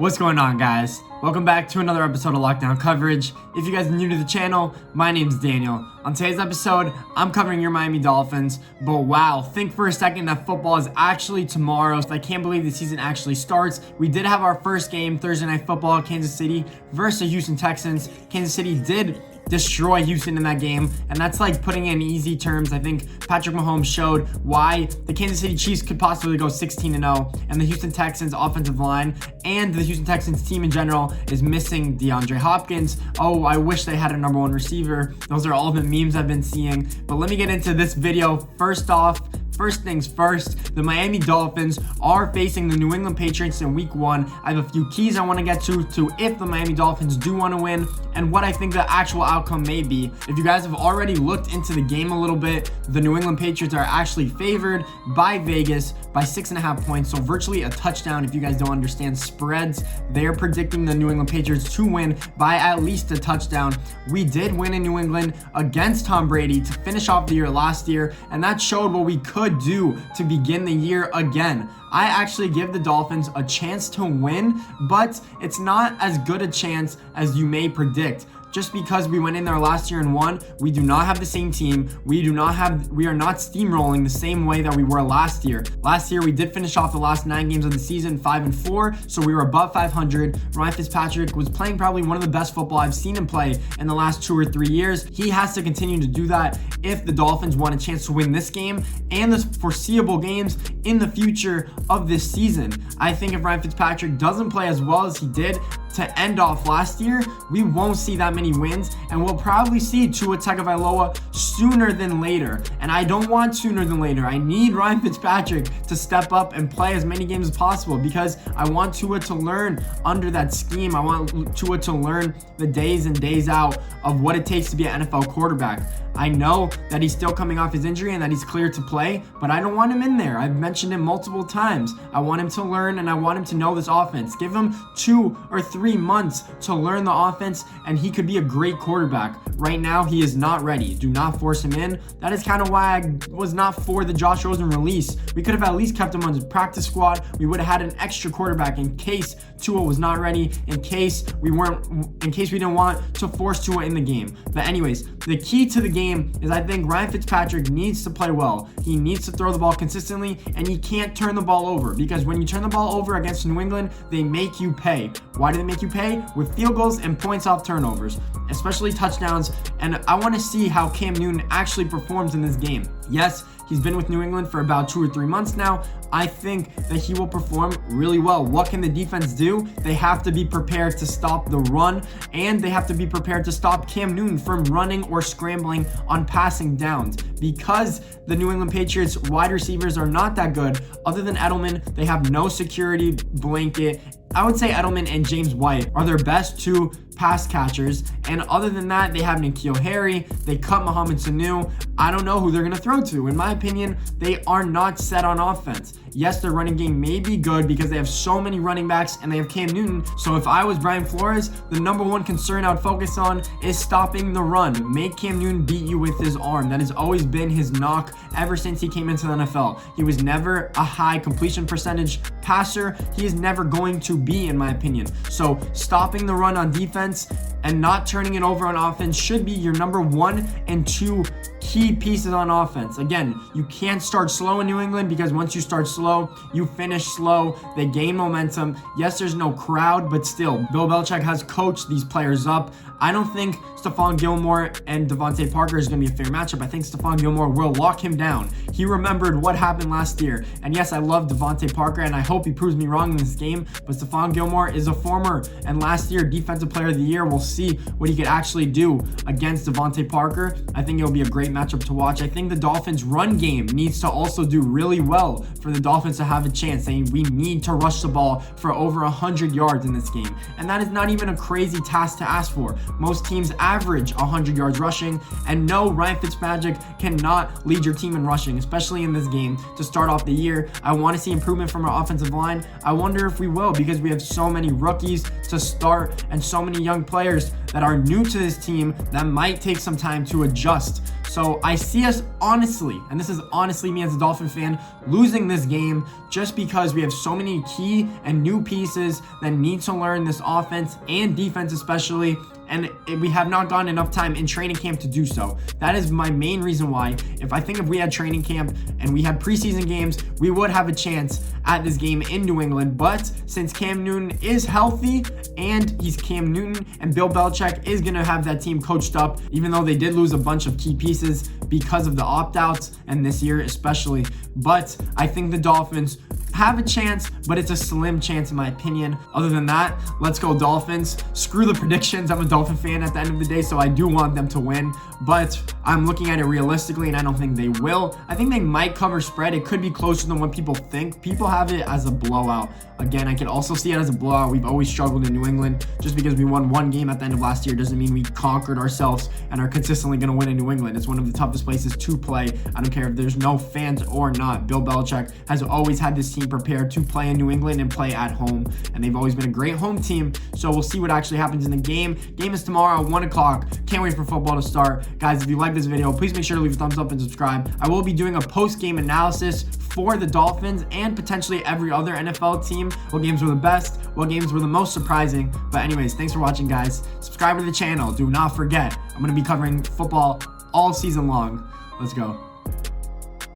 What's going on, guys? Welcome back to another episode of Lockdown Coverage. If you guys are new to the channel, my name's Daniel. On today's episode, I'm covering your Miami Dolphins, but wow, think for a second that football is actually tomorrow. I can't believe the season actually starts. We did have our first game, Thursday Night Football, Kansas City versus the Houston Texans. Kansas City did destroy Houston in that game, and that's like putting it in easy terms. I think Patrick Mahomes showed why the Kansas City Chiefs could possibly go 16-0, and the Houston Texans offensive line and the Houston Texans team in general is missing DeAndre Hopkins. Oh, I wish they had a number one receiver. Those are all the memes I've been seeing. But let me get into this video. First things first, the Miami Dolphins are facing the New England Patriots in week 1. I have a few keys I want to get to if the Miami Dolphins do want to win and what I think the actual outcome may be. If you guys have already looked into the game a little bit, the New England Patriots are actually favored by Vegas by 6.5 points, so virtually a touchdown. If you guys don't understand spreads, they're predicting the New England Patriots to win by at least a touchdown. We did win in New England against Tom Brady to finish off the year last year, and that showed what we could do to begin the year again. I actually give the Dolphins a chance to win, but it's not as good a chance as you may predict. Just because we went in there last year and won, we do not have the same team. We are not steamrolling the same way that we were last year. Last year, we did finish off the last 9 games of the season 5-4, so we were above 500. Ryan Fitzpatrick was playing probably one of the best football I've seen him play in the last 2 or 3 years. He has to continue to do that if the Dolphins want a chance to win this game and the foreseeable games in the future of this season. I think if Ryan Fitzpatrick doesn't play as well as he did to end off last year, we won't see that many wins, and we'll probably see Tua Tagovailoa sooner than later. And I don't want sooner than later. I need Ryan Fitzpatrick to step up and play as many games as possible because I want Tua to learn under that scheme. I want Tua to learn the days and days out of what it takes to be an NFL quarterback. I know that he's still coming off his injury and that he's cleared to play, but I don't want him in there. I've mentioned it multiple times. I want him to learn and I want him to know this offense. Give him 2 or 3 months to learn the offense and he could be a great quarterback. Right now, he is not ready. Do not force him in. That is kind of why I was not for the Josh Rosen release. We could have at least kept him on the practice squad. We would have had an extra quarterback in case Tua was not ready, in case we didn't want to force Tua in the game. But anyways, the key to the game is I think Ryan Fitzpatrick needs to play well. He needs to throw the ball consistently, and he can't turn the ball over because when you turn the ball over against New England, they make you pay. Why do they make you pay? With field goals and points off turnovers, especially touchdowns. And I want to see how Cam Newton actually performs in this game. Yes, he's been with New England for about 2 or 3 months now. I think that he will perform really well. What can the defense do? They have to be prepared to stop the run, and they have to be prepared to stop Cam Newton from running or scrambling on passing downs. Because the New England Patriots wide receivers are not that good, other than Edelman, they have no security blanket. I would say Edelman and James White are their best 2 pass catchers, and other than that, they have N'Keal Harry. They cut Mohamed Sanu. I don't know who they're going to throw to. In my opinion, they are not set on offense. Yes, their running game may be good because they have so many running backs and they have Cam Newton. So if I was Brian Flores, the number 1 concern I would focus on is stopping the run. Make Cam Newton beat you with his arm. That has always been his knock ever since he came into the NFL. He was never a high completion percentage passer. He is never going to be, in my opinion. So stopping the run on defense and not turning it over on offense should be your number 1 and 2 key pieces on offense. Again, you can't start slow in New England because once you start slow, you finish slow. They gain momentum. Yes, there's no crowd, but still, Bill Belichick has coached these players up. I don't think Stephon Gilmore and Devontae Parker is going to be a fair matchup. I think Stephon Gilmore will lock him down. He remembered what happened last year. And yes, I love Devontae Parker, and I hope he proves me wrong in this game, but Stephon Gilmore is a former and last year Defensive Player of the Year. We'll see what he could actually do against Devontae Parker. I think it'll be a great matchup to watch. I think the Dolphins' run game needs to also do really well for the Dolphins to have a chance. We need to rush the ball for over 100 yards in this game. And that is not even a crazy task to ask for. Most teams average 100 yards rushing, and no, Ryan Fitzpatrick cannot lead your team in rushing, especially in this game to start off the year. I want to see improvement from our offensive line. I wonder if we will because we have so many rookies to start and so many young players that are new to this team that might take some time to adjust. So I see us honestly, and this is honestly me as a Dolphin fan, losing this game just because we have so many key and new pieces that need to learn this offense and defense especially, and we have not gotten enough time in training camp to do so. That is my main reason why. If we had training camp and we had preseason games, we would have a chance at this game in New England. But since Cam Newton is healthy and he's Cam Newton, and Bill Belichick is going to have that team coached up, even though they did lose a bunch of key pieces because of the opt-outs and this year especially. But I think the Dolphins have a chance, but it's a slim chance in my opinion. Other than that, let's go Dolphins. Screw the predictions. I'm a Dolphin fan at the end of the day, so I do want them to win, but I'm looking at it realistically and I don't think they will. I think they might cover spread. It could be closer than what people think. People have it as a blowout. Again, I could also see it as a blowout. We've always struggled in New England. Just because we won one game at the end of last year doesn't mean we conquered ourselves and are consistently going to win in New England. It's one of the toughest places to play. I don't care if there's no fans or not. Bill Belichick has always had this team prepared to play in New England and play at home, and they've always been a great home team. So we'll see what actually happens in the game. Game is tomorrow at 1 o'clock. Can't wait for football to start. Guys, if you like this video, please make sure to leave a thumbs up and subscribe. I will be doing a post-game analysis for the Dolphins and potentially every other NFL team. What games were the best? What games were the most surprising? But anyways, thanks for watching, guys. Subscribe to the channel. Do not forget, I'm going to be covering football all season long. Let's go.